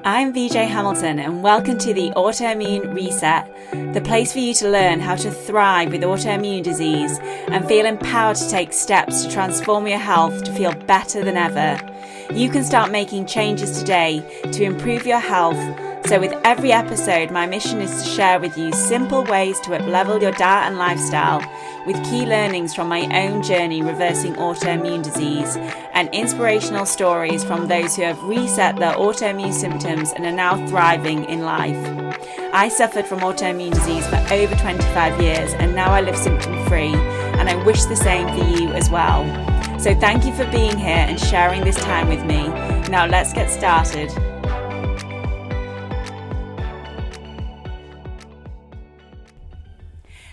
I'm VJ Hamilton and welcome to the Autoimmune RESET, the place for you to learn how to thrive with autoimmune disease and feel empowered to take steps to transform your health to feel better than ever. You can start making changes today to improve your health. So with every episode, my mission is to share with you simple ways to up-level your diet and lifestyle with key learnings from my own journey reversing autoimmune disease and inspirational stories from those who have reset their autoimmune symptoms and are now thriving in life. I suffered from autoimmune disease for over 25 years and now I live symptom-free, and I wish the same for you as well. So thank you for being here and sharing this time with me. Now let's get started.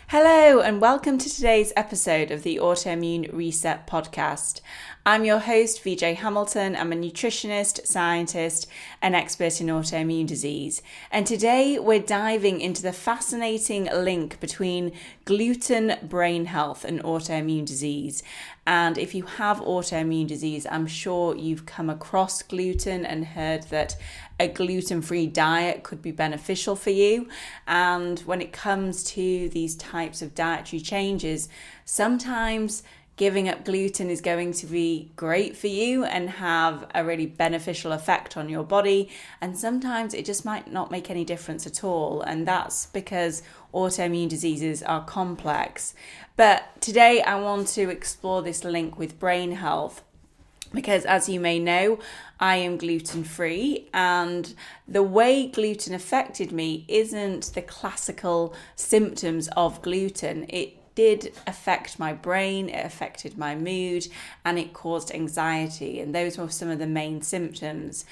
Hello and welcome to today's episode of the Autoimmune RESET podcast. I'm your host, VJ Hamilton. I'm a nutritionist, scientist, and expert in autoimmune disease. And today we're diving into the fascinating link between gluten, brain health, and autoimmune disease. And if you have autoimmune disease, I'm sure you've come across gluten and heard that a gluten-free diet could be beneficial for you. And when it comes to these types of dietary changes, sometimes giving up gluten is going to be great for you and have a really beneficial effect on your body. And sometimes it just might not make any difference at all. And that's because autoimmune diseases are complex. But today I want to explore this link with brain health, because as you may know, I am gluten-free, and the way gluten affected me isn't the classical symptoms of gluten. It did affect my brain, it affected my mood, and it caused anxiety, and those were some of the main symptoms.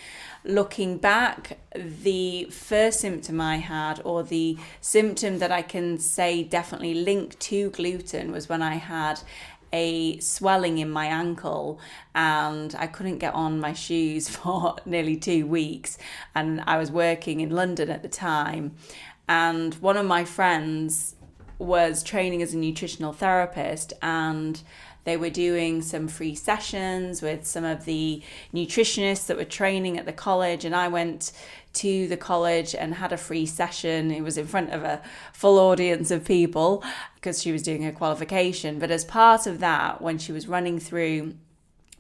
Looking back, the first symptom I had, or the symptom that I can say definitely linked to gluten, was when I had a swelling in my ankle and I couldn't get on my shoes for nearly 2 weeks, and I was working in London at the time, and one of my friends was training as a nutritional therapist, and they were doing some free sessions with some of the nutritionists that were training at the college, and I went to the college and had a free session. It was in front of a full audience of people because she was doing her qualification. But as part of that, when she was running through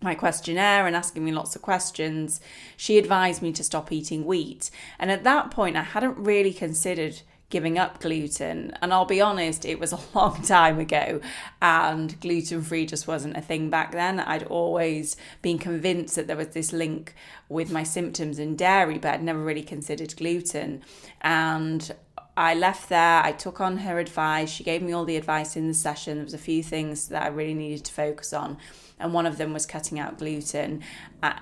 my questionnaire and asking me lots of questions, she advised me to stop eating wheat. And at that point, I hadn't really considered giving up gluten, and I'll be honest, it was a long time ago and gluten-free just wasn't a thing back then. I'd always been convinced that there was this link with my symptoms and dairy, but I'd never really considered gluten. And I left there, I took on her advice, she gave me all the advice in the session. There was a few things that I really needed to focus on, and one of them was cutting out gluten,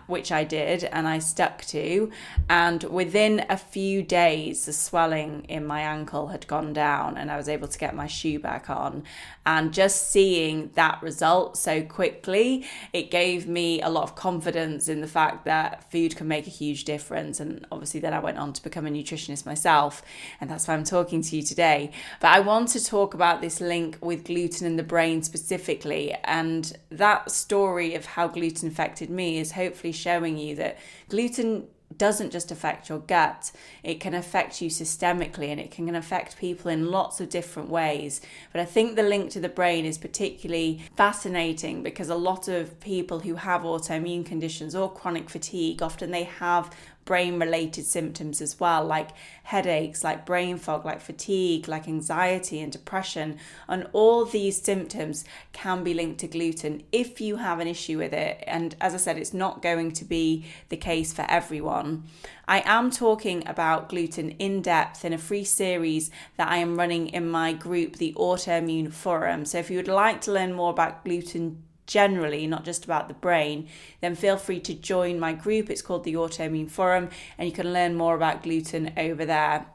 which I did and I stuck to. And within a few days, the swelling in my ankle had gone down and I was able to get my shoe back on. And just seeing that result so quickly, it gave me a lot of confidence in the fact that food can make a huge difference. And obviously then I went on to become a nutritionist myself, and that's why I'm talking to you today. But I want to talk about this link with gluten in the brain specifically, and that story of how gluten affected me is hopefully showing you that gluten doesn't just affect your gut, it can affect you systemically, and it can affect people in lots of different ways. But I think the link to the brain is particularly fascinating because a lot of people who have autoimmune conditions or chronic fatigue, often they have brain-related symptoms as well, like headaches, like brain fog, like fatigue, like anxiety and depression. And all these symptoms can be linked to gluten if you have an issue with it. And as I said, it's not going to be the case for everyone. I am talking about gluten in depth in a free series that I am running in my group, the Autoimmune Forum. So if you would like to learn more about gluten generally, not just about the brain, then feel free to join my group. It's called the Autoimmune Forum, and you can learn more about gluten over there.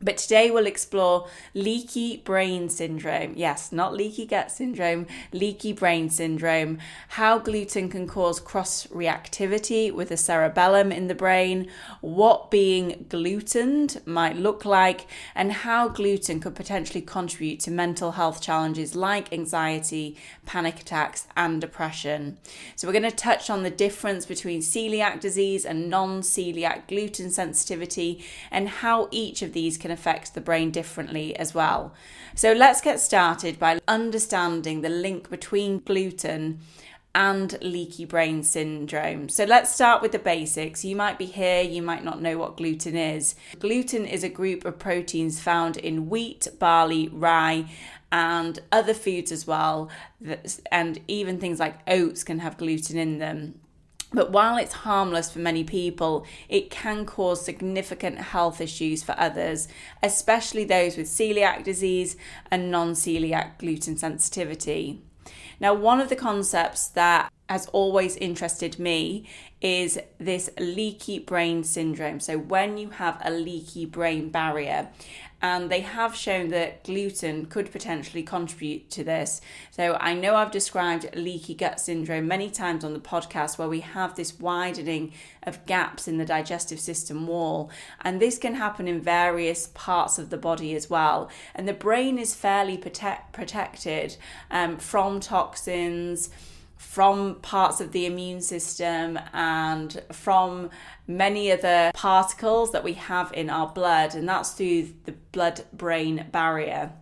But today we'll explore leaky brain syndrome. Yes, not leaky gut syndrome, leaky brain syndrome. How gluten can cause cross-reactivity with the cerebellum in the brain, what being glutened might look like, and how gluten could potentially contribute to mental health challenges like anxiety, panic attacks, and depression. So we're going to touch on the difference between celiac disease and non-celiac gluten sensitivity and how each of these can affect the brain differently as well. So let's get started by understanding the link between gluten and leaky brain syndrome. So let's start with the basics. You might be here, you might not know what gluten is. Gluten is a group of proteins found in wheat, barley, rye, and other foods as well. And even things like oats can have gluten in them. But while it's harmless for many people, it can cause significant health issues for others, especially those with celiac disease and non-celiac gluten sensitivity. Now, one of the concepts that has always interested me is this leaky brain syndrome. So when you have a leaky brain barrier, and they have shown that gluten could potentially contribute to this. So I know I've described leaky gut syndrome many times on the podcast, where we have this widening of gaps in the digestive system wall. And this can happen in various parts of the body as well. And the brain is fairly protected from toxins, from parts of the immune system, and from many other particles that we have in our blood, and that's through the blood-brain barrier.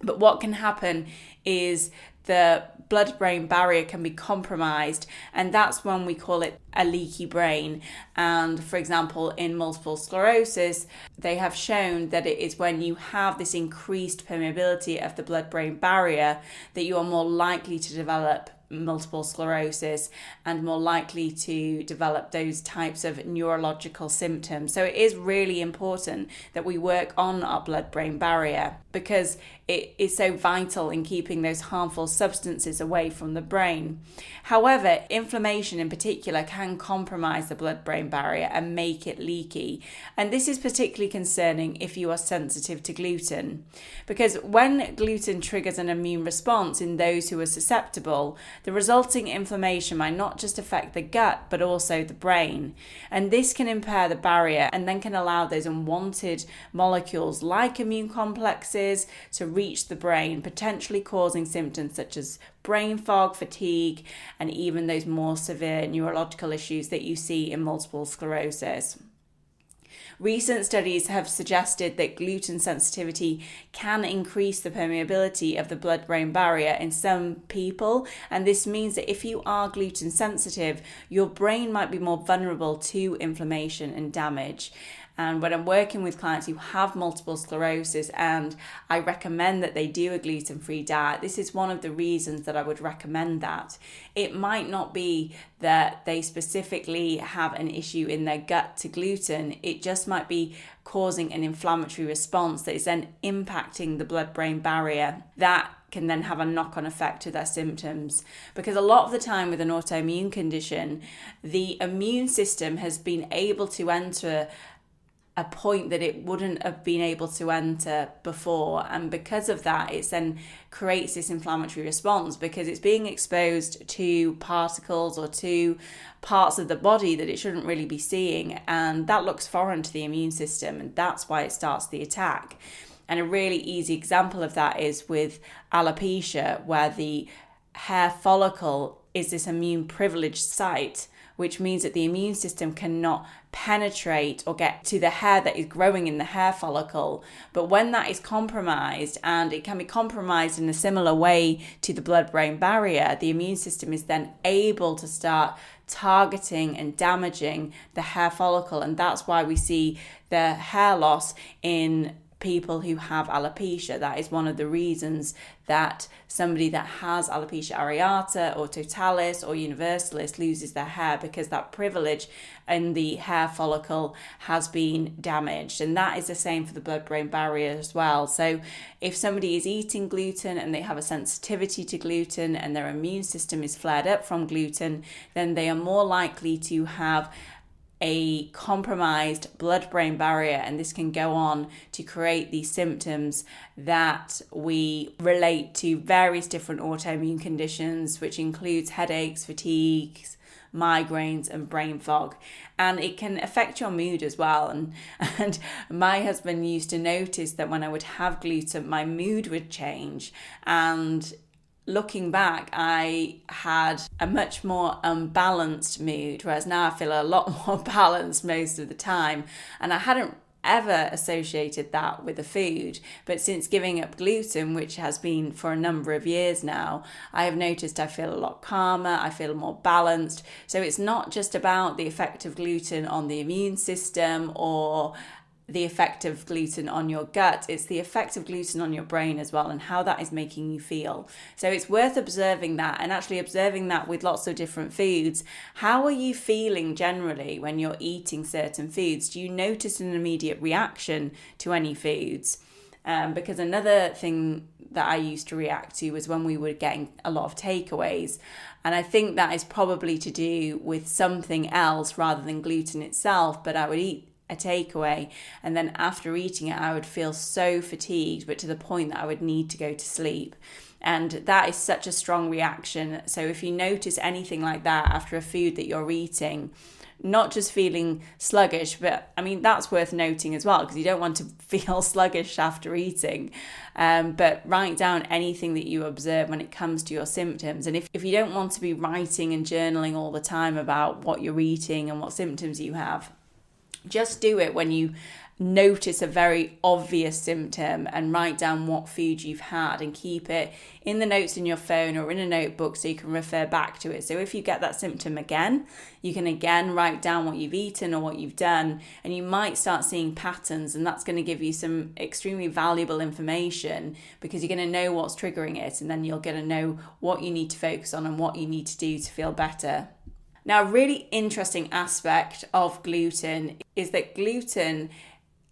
But what can happen is the blood-brain barrier can be compromised, and that's when we call it a leaky brain. And for example, in multiple sclerosis, they have shown that it is when you have this increased permeability of the blood-brain barrier that you are more likely to develop multiple sclerosis and more likely to develop those types of neurological symptoms. So it is really important that we work on our blood-brain barrier, because it is so vital in keeping those harmful substances away from the brain. However, inflammation in particular can compromise the blood-brain barrier and make it leaky. And this is particularly concerning if you are sensitive to gluten, because when gluten triggers an immune response in those who are susceptible, the resulting inflammation might not just affect the gut, but also the brain. And this can impair the barrier and then can allow those unwanted molecules like immune complexes to reach the brain, potentially causing symptoms such as brain fog, fatigue, and even those more severe neurological issues that you see in multiple sclerosis. Recent studies have suggested that gluten sensitivity can increase the permeability of the blood-brain barrier in some people, and this means that if you are gluten sensitive, your brain might be more vulnerable to inflammation and damage. And when I'm working with clients who have multiple sclerosis and I recommend that they do a gluten-free diet, this is one of the reasons that I would recommend that. It might not be that they specifically have an issue in their gut to gluten. It just might be causing an inflammatory response that is then impacting the blood-brain barrier. That can then have a knock-on effect to their symptoms. Because a lot of the time with an autoimmune condition, the immune system has been able to enter a point that it wouldn't have been able to enter before, and because of that it then creates this inflammatory response, because it's being exposed to particles or to parts of the body that it shouldn't really be seeing, and that looks foreign to the immune system, and that's why it starts the attack. And a really easy example of that is with alopecia, where the hair follicle is this immune privileged site, which means that the immune system cannot penetrate or get to the hair that is growing in the hair follicle. But when that is compromised, and it can be compromised in a similar way to the blood-brain barrier, the immune system is then able to start targeting and damaging the hair follicle. And that's why we see the hair loss in people who have alopecia. That is one of the reasons that somebody that has alopecia areata or totalis or universalis loses their hair, because that privilege in the hair follicle has been damaged. And that is the same for the blood-brain barrier as well. So if somebody is eating gluten and they have a sensitivity to gluten and their immune system is flared up from gluten, then they are more likely to have a compromised blood-brain barrier, and this can go on to create these symptoms that we relate to various different autoimmune conditions, which includes headaches, fatigues, migraines and brain fog. And it can affect your mood as well. And my husband used to notice that when I would have gluten, my mood would change. And looking back, I had a much more unbalanced mood, whereas now I feel a lot more balanced most of the time. And I hadn't ever associated that with the food, but since giving up gluten, which has been for a number of years now, I have noticed I feel a lot calmer, I feel more balanced. So it's not just about the effect of gluten on the immune system or the effect of gluten on your gut, it's the effect of gluten on your brain as well, and how that is making you feel. So it's worth observing that, and actually observing that with lots of different foods. How are you feeling generally when you're eating certain foods? Do you notice an immediate reaction to any foods? Because another thing that I used to react to was when we were getting a lot of takeaways. And I think that is probably to do with something else rather than gluten itself, but I would eat a takeaway, and then after eating it I would feel so fatigued, but to the point that I would need to go to sleep. And that is such a strong reaction. So if you notice anything like that after a food that you're eating, not just feeling sluggish, but I mean that's worth noting as well, because you don't want to feel sluggish after eating, but write down anything that you observe when it comes to your symptoms. And if you don't want to be writing and journaling all the time about what you're eating and what symptoms you have, just do it when you notice a very obvious symptom, and write down what food you've had and keep it in the notes in your phone or in a notebook so you can refer back to it. So if you get that symptom again, you can again write down what you've eaten or what you've done, and you might start seeing patterns, and that's going to give you some extremely valuable information, because you're going to know what's triggering it, and then you're going to know what you need to focus on and what you need to do to feel better. Now, a really interesting aspect of gluten is that gluten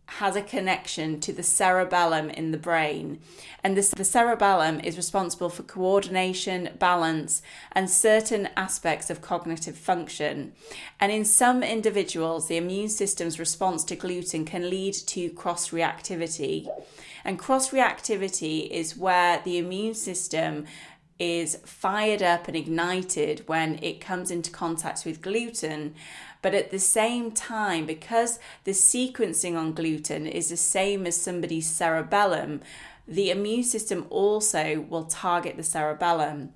has a connection to the cerebellum in the brain. And the cerebellum is responsible for coordination, balance, and certain aspects of cognitive function. And in some individuals, the immune system's response to gluten can lead to cross-reactivity. And cross-reactivity is where the immune system is fired up and ignited when it comes into contact with gluten. But at the same time, because the sequencing on gluten is the same as somebody's cerebellum, the immune system also will target the cerebellum.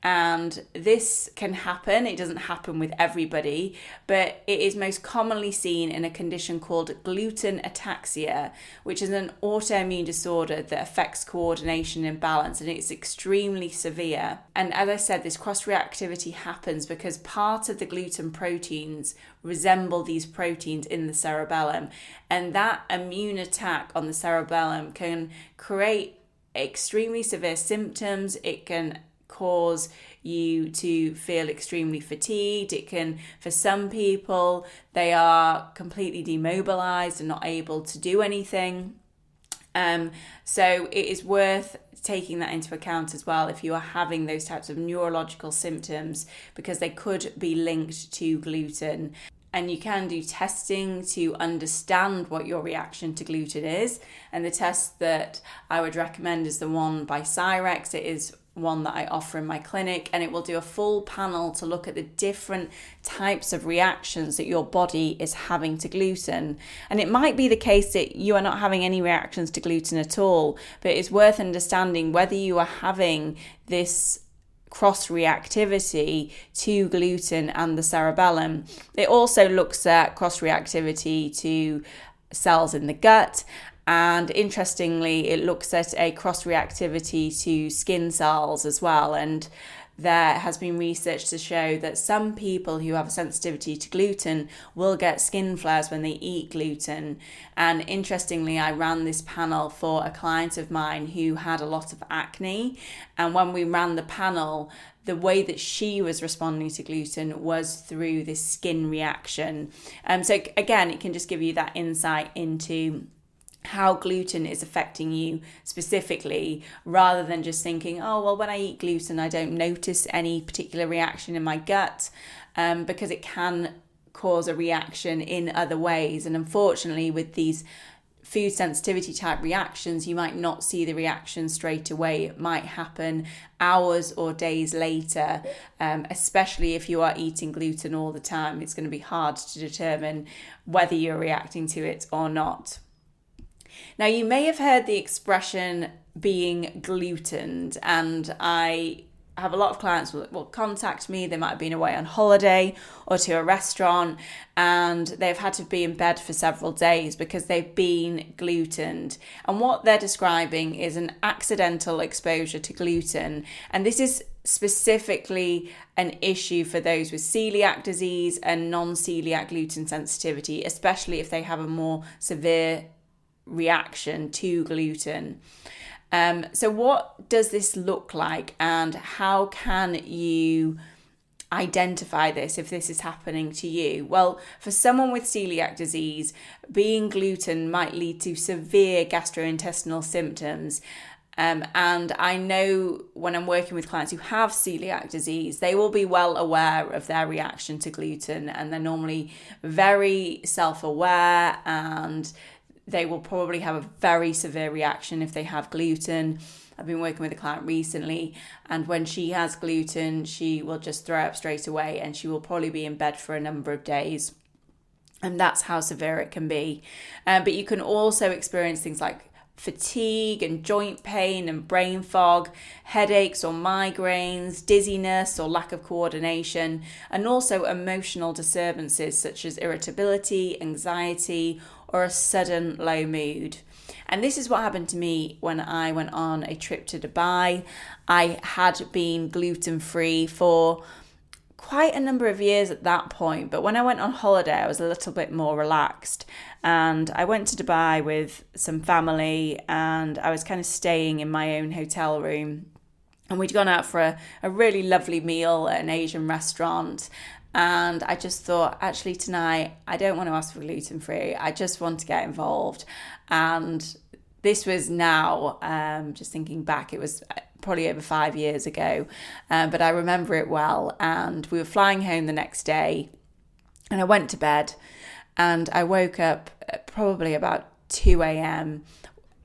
And this can happen. It doesn't happen with everybody, but it is most commonly seen in a condition called gluten ataxia, which is an autoimmune disorder that affects coordination and balance, and it's extremely severe. And as I said, this cross-reactivity happens because part of the gluten proteins resemble these proteins in the cerebellum, and that immune attack on the cerebellum can create extremely severe symptoms. It can cause you to feel extremely fatigued. It can, for some people, they are completely demobilized and not able to do anything. So it is worth taking that into account as well if you are having those types of neurological symptoms, because they could be linked to gluten. And you can do testing to understand what your reaction to gluten is. And the test that I would recommend is the one by Cyrex. It is one that I offer in my clinic, and it will do a full panel to look at the different types of reactions that your body is having to gluten. And it might be the case that you are not having any reactions to gluten at all, but it's worth understanding whether you are having this cross-reactivity to gluten and the cerebellum. It also looks at cross-reactivity to cells in the gut. And interestingly, it looks at a cross-reactivity to skin cells as well. And there has been research to show that some people who have a sensitivity to gluten will get skin flares when they eat gluten. And interestingly, I ran this panel for a client of mine who had a lot of acne. And when we ran the panel, the way that she was responding to gluten was through this skin reaction. So again, it can just give you that insight into how gluten is affecting you specifically, rather than just thinking, oh, well, when I eat gluten, I don't notice any particular reaction in my gut, because it can cause a reaction in other ways. And unfortunately, with these food sensitivity type reactions, you might not see the reaction straight away. It might happen hours or days later, especially if you are eating gluten all the time. It's going to be hard to determine whether you're reacting to it or not. Now, you may have heard the expression being glutened, and I have a lot of clients will contact me. They might have been away on holiday or to a restaurant, and they've had to be in bed for several days because they've been glutened. And what they're describing is an accidental exposure to gluten. And this is specifically an issue for those with celiac disease and non-celiac gluten sensitivity, especially if they have a more severe reaction to gluten. So what does this look like, and how can you identify this if this is happening to you? Well, for someone with celiac disease, being gluten might lead to severe gastrointestinal symptoms. And I know when I'm working with clients who have celiac disease, they will be well aware of their reaction to gluten, and they're normally very self-aware, and they will probably have a very severe reaction if they have gluten. I've been working with a client recently, and when she has gluten, she will just throw up straight away, and she will probably be in bed for a number of days. And that's how severe it can be. But you can also experience things like fatigue and joint pain and brain fog, headaches or migraines, dizziness or lack of coordination, and also emotional disturbances such as irritability, anxiety, or a sudden low mood. And this is what happened to me when I went on a trip to Dubai. I had been gluten-free for quite a number of years at that point, but when I went on holiday, I was a little bit more relaxed. And I went to Dubai with some family, and I was kind of staying in my own hotel room. And we'd gone out for a really lovely meal at an Asian restaurant. And I just thought, actually, tonight, I don't want to ask for gluten-free. I just want to get involved. And this was now, just thinking back, it was probably over 5 years ago. But I remember it well. And we were flying home the next day. And I went to bed. And I woke up at probably about 2 a.m.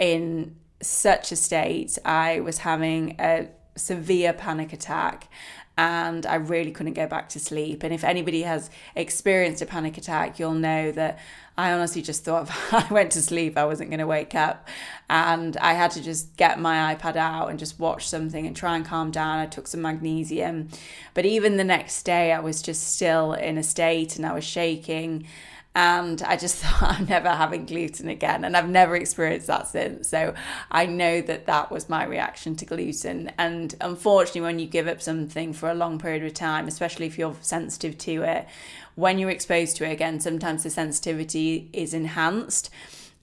in such a state. I was having a severe panic attack, and I really couldn't go back to sleep. And if anybody has experienced a panic attack, you'll know that I honestly just thought if I went to sleep, I wasn't going to wake up. And I had to just get my iPad out and just watch something and try and calm down. I took some magnesium. But even the next day, I was just still in a state, and I was shaking. And I just thought, I'm never having gluten again. And I've never experienced that since. So I know that that was my reaction to gluten. And unfortunately, when you give up something for a long period of time, especially if you're sensitive to it, when you're exposed to it again, sometimes the sensitivity is enhanced.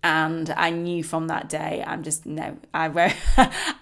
And I knew from that day, I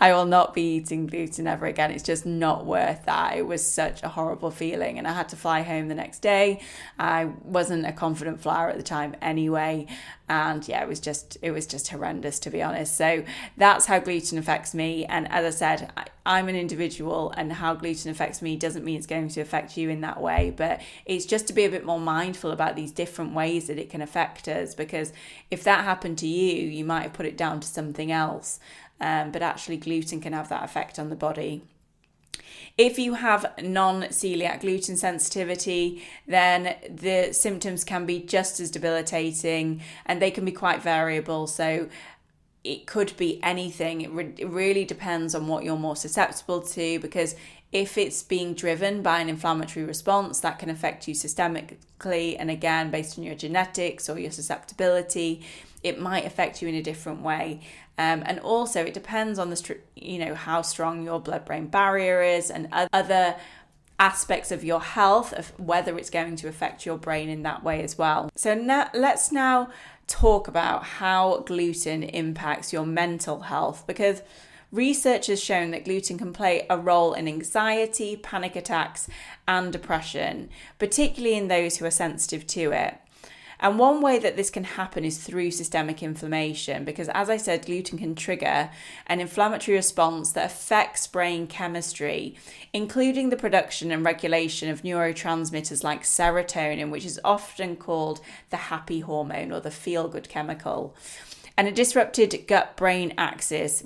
will not be eating gluten ever again. It's just not worth that. It was such a horrible feeling. And I had to fly home the next day. I wasn't a confident flyer at the time anyway. And yeah, it was just horrendous, to be honest. So that's how gluten affects me. And as I said, I'm an individual, and how gluten affects me doesn't mean it's going to affect you in that way. But it's just to be a bit more mindful about these different ways that it can affect us, because if that happened to you, you might have put it down to something else. But actually, gluten can have that effect on the body. If you have non-celiac gluten sensitivity, then the symptoms can be just as debilitating, and they can be quite variable. So it could be anything. It really depends on what you're more susceptible to, because if it's being driven by an inflammatory response, that can affect you systemically. And again, based on your genetics or your susceptibility, it might affect you in a different way. And also it depends on how strong your blood-brain barrier is, and other aspects of your health, of whether it's going to affect your brain in that way as well. So let's now talk about how gluten impacts your mental health, because research has shown that gluten can play a role in anxiety, panic attacks, and depression, particularly in those who are sensitive to it. And one way that this can happen is through systemic inflammation, because as I said, gluten can trigger an inflammatory response that affects brain chemistry, including the production and regulation of neurotransmitters like serotonin, which is often called the happy hormone or the feel-good chemical. And a disrupted gut-brain axis,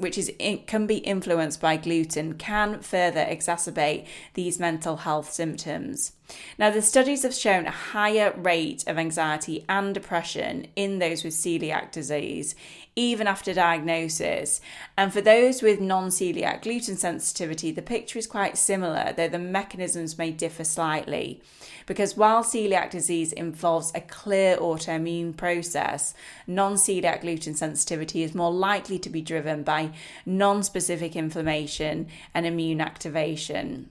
can be influenced by gluten, can further exacerbate these mental health symptoms. Now, the studies have shown a higher rate of anxiety and depression in those with celiac disease, even after diagnosis. And for those with non-celiac gluten sensitivity, the picture is quite similar, though the mechanisms may differ slightly. Because while celiac disease involves a clear autoimmune process, non-celiac gluten sensitivity is more likely to be driven by non-specific inflammation and immune activation.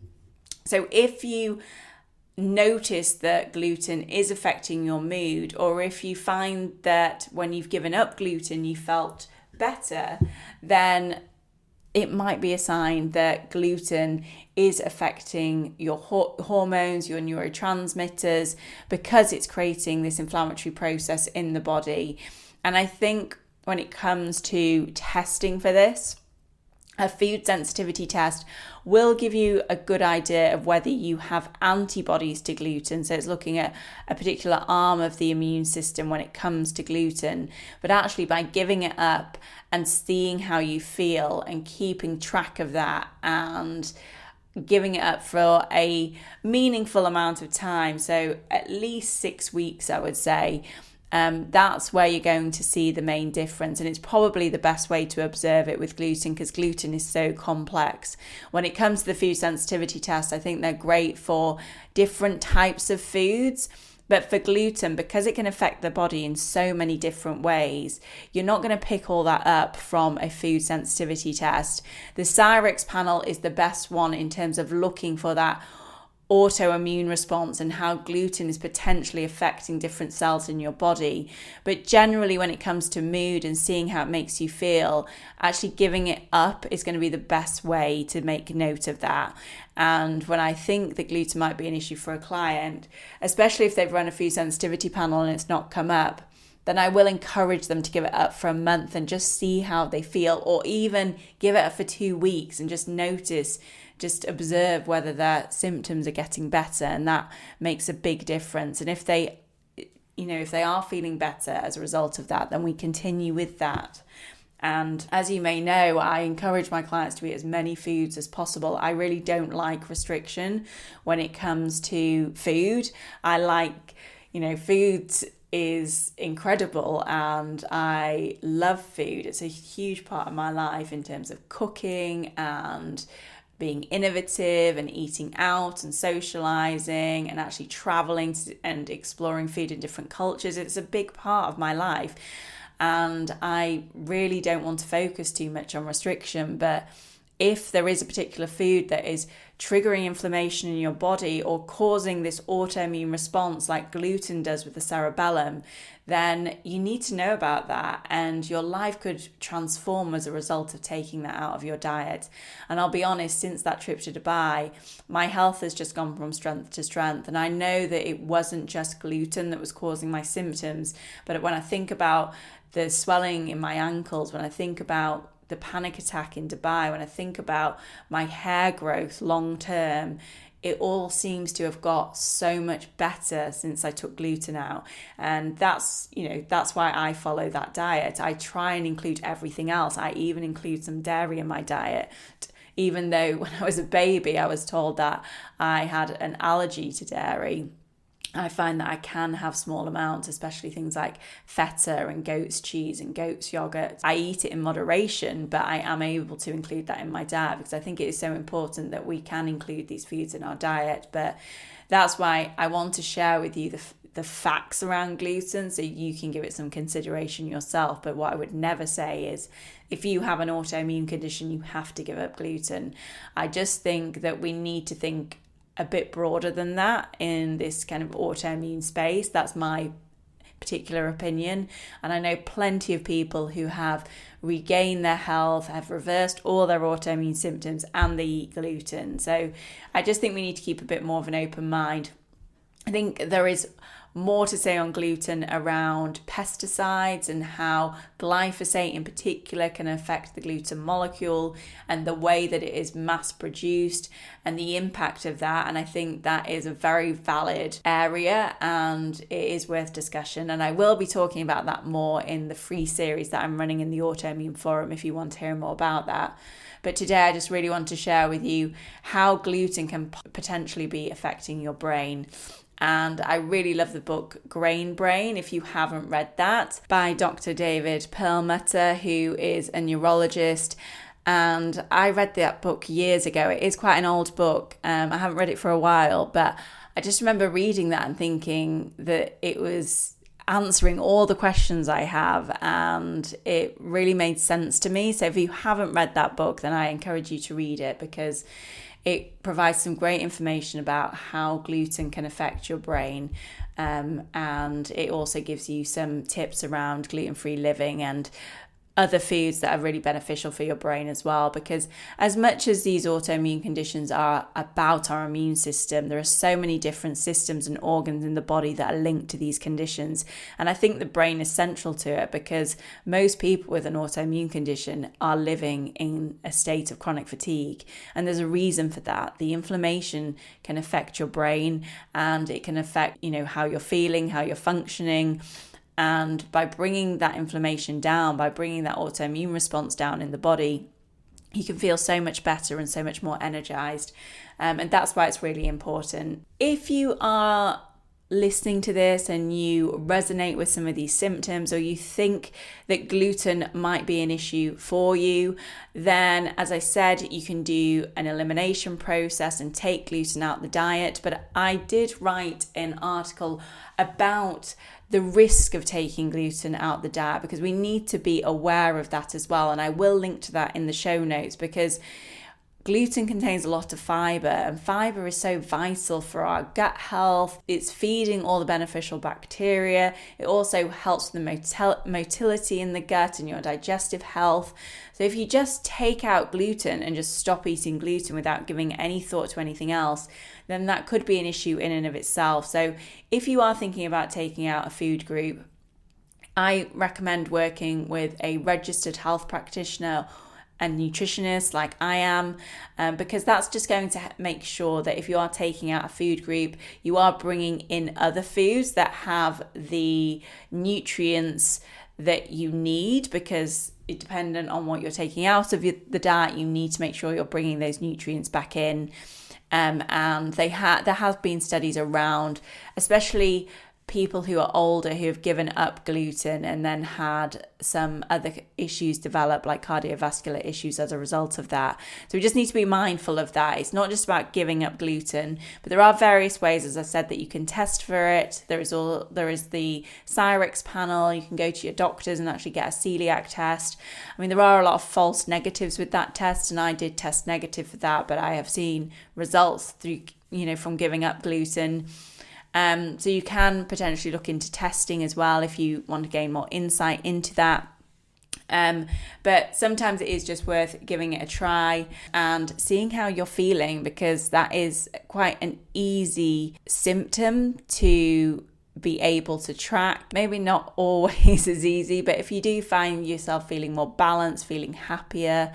So if you notice that gluten is affecting your mood, or if you find that when you've given up gluten you felt better, then it might be a sign that gluten is affecting your hormones, your neurotransmitters, because it's creating this inflammatory process in the body. And I think when it comes to testing for this, a food sensitivity test will give you a good idea of whether you have antibodies to gluten. So it's looking at a particular arm of the immune system when it comes to gluten. But actually, by giving it up and seeing how you feel and keeping track of that and giving it up for a meaningful amount of time, so at least 6 weeks, I would say, that's where you're going to see the main difference. And it's probably the best way to observe it with gluten, because gluten is so complex. When it comes to the food sensitivity test, I think they're great for different types of foods. But for gluten, because it can affect the body in so many different ways, you're not going to pick all that up from a food sensitivity test. The Cyrex panel is the best one in terms of looking for that autoimmune response and how gluten is potentially affecting different cells in your body. But generally, when it comes to mood and seeing how it makes you feel, actually giving it up is going to be the best way to make note of that. And when I think that gluten might be an issue for a client, especially if they've run a food sensitivity panel and it's not come up, then I will encourage them to give it up for a month and just see how they feel, or even give it up for 2 weeks and just observe whether their symptoms are getting better. And that makes a big difference. And if they are feeling better as a result of that, then we continue with that. And as you may know, I encourage my clients to eat as many foods as possible. I really don't like restriction when it comes to food. I like, food is incredible and I love food. It's a huge part of my life in terms of cooking and being innovative and eating out and socializing and actually traveling and exploring food in different cultures. It's a big part of my life. And I really don't want to focus too much on restriction, but if there is a particular food that is triggering inflammation in your body or causing this autoimmune response like gluten does with the cerebellum, then you need to know about that, and your life could transform as a result of taking that out of your diet. And I'll be honest, since that trip to Dubai, my health has just gone from strength to strength. And I know that it wasn't just gluten that was causing my symptoms, but when I think about the swelling in my ankles, when I think about the panic attack in Dubai, when I think about my hair growth long term, it all seems to have got so much better since I took gluten out. And that's why I follow that diet. I try and include everything else. I even include some dairy in my diet, even though when I was a baby I was told that I had an allergy to dairy. I find that I can have small amounts, especially things like feta and goat's cheese and goat's yogurt. I eat it in moderation, but I am able to include that in my diet because I think it is so important that we can include these foods in our diet. But that's why I want to share with you the facts around gluten so you can give it some consideration yourself. But what I would never say is if you have an autoimmune condition, you have to give up gluten. I just think that we need to think a bit broader than that in this kind of autoimmune space. That's my particular opinion. And I know plenty of people who have regained their health, have reversed all their autoimmune symptoms, and they eat gluten. So I just think we need to keep a bit more of an open mind. I think there is more to say on gluten around pesticides and how glyphosate in particular can affect the gluten molecule and the way that it is mass produced and the impact of that. And I think that is a very valid area and it is worth discussion. And I will be talking about that more in the free series that I'm running in the Autoimmune Forum if you want to hear more about that. But today I just really want to share with you how gluten can potentially be affecting your brain. And I really love the book Grain Brain, if you haven't read that, by Dr. David Perlmutter, who is a neurologist. And I read that book years ago. It is quite an old book. I haven't read it for a while, but I just remember reading that and thinking that it was answering all the questions I have, and it really made sense to me. So if you haven't read that book, then I encourage you to read it because it provides some great information about how gluten can affect your brain, and it also gives you some tips around gluten-free living and other foods that are really beneficial for your brain as well. Because as much as these autoimmune conditions are about our immune system, there are so many different systems and organs in the body that are linked to these conditions. And I think the brain is central to it because most people with an autoimmune condition are living in a state of chronic fatigue. And there's a reason for that. The inflammation can affect your brain and it can affect, how you're feeling, how you're functioning. And by bringing that inflammation down, by bringing that autoimmune response down in the body, you can feel so much better and so much more energized. And that's why it's really important. If you are listening to this and you resonate with some of these symptoms, or you think that gluten might be an issue for you, then as I said, you can do an elimination process and take gluten out the diet. But I did write an article about the risk of taking gluten out the diet because we need to be aware of that as well. And I will link to that in the show notes because gluten contains a lot of fiber, and fiber is so vital for our gut health. It's feeding all the beneficial bacteria. It also helps with the motility in the gut and your digestive health. So if you just take out gluten and just stop eating gluten without giving any thought to anything else, then that could be an issue in and of itself. So if you are thinking about taking out a food group, I recommend working with a registered health practitioner and nutritionist like I am, because that's just going to make sure that if you are taking out a food group, you are bringing in other foods that have the nutrients that you need, because it dependent on what you're taking out of the diet, you need to make sure you're bringing those nutrients back in. And there have been studies around, especially people who are older who have given up gluten and then had some other issues develop, like cardiovascular issues as a result of that. So we just need to be mindful of that. It's not just about giving up gluten, but there are various ways, as I said, that you can test for it. There is the Cyrex panel. You can go to your doctors and actually get a celiac test. I mean, there are a lot of false negatives with that test, and I did test negative for that, but I have seen results through, from giving up gluten. So you can potentially look into testing as well if you want to gain more insight into that. But sometimes it is just worth giving it a try and seeing how you're feeling, because that is quite an easy symptom to be able to track. Maybe not always as easy, but if you do find yourself feeling more balanced, feeling happier,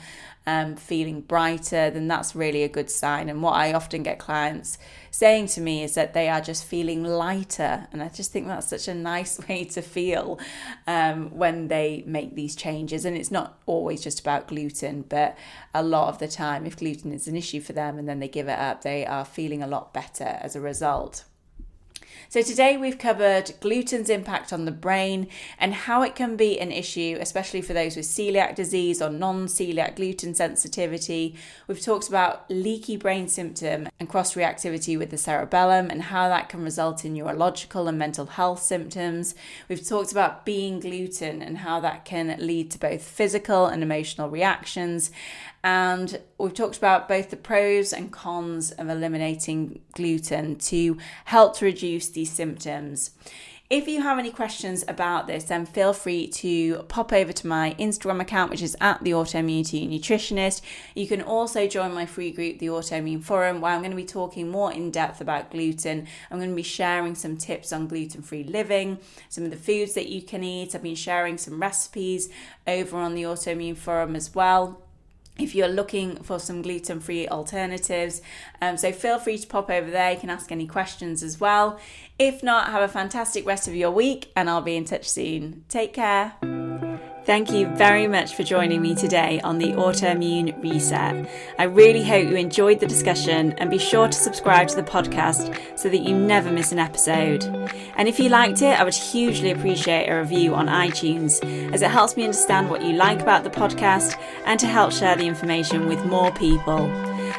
feeling brighter, then that's really a good sign. And what I often get clients saying to me is that they are just feeling lighter, and I just think that's such a nice way to feel when they make these changes. And it's not always just about gluten, but a lot of the time, if gluten is an issue for them and then they give it up, they are feeling a lot better as a result. So today we've covered gluten's impact on the brain and how it can be an issue, especially for those with celiac disease or non-celiac gluten sensitivity. We've talked about leaky brain symptom and cross-reactivity with the cerebellum and how that can result in neurological and mental health symptoms. We've talked about being gluten and how that can lead to both physical and emotional reactions. And we've talked about both the pros and cons of eliminating gluten to help to reduce these symptoms. If you have any questions about this, then feel free to pop over to my Instagram account, which is at the Autoimmune Nutritionist. You can also join my free group, the Autoimmune Forum, where I'm going to be talking more in depth about gluten. I'm going to be sharing some tips on gluten-free living, some of the foods that you can eat. I've been sharing some recipes over on the Autoimmune Forum as well, if you're looking for some gluten-free alternatives. So feel free to pop over there. You can ask any questions as well. If not, have a fantastic rest of your week, and I'll be in touch soon. Take care. Thank you very much for joining me today on the Autoimmune Reset. I really hope you enjoyed the discussion, and be sure to subscribe to the podcast so that you never miss an episode. And if you liked it, I would hugely appreciate a review on iTunes, as it helps me understand what you like about the podcast and to help share the information with more people.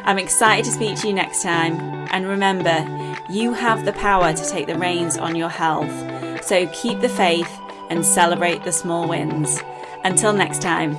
I'm excited to speak to you next time, and remember, you have the power to take the reins on your health. So keep the faith and celebrate the small wins. Until next time.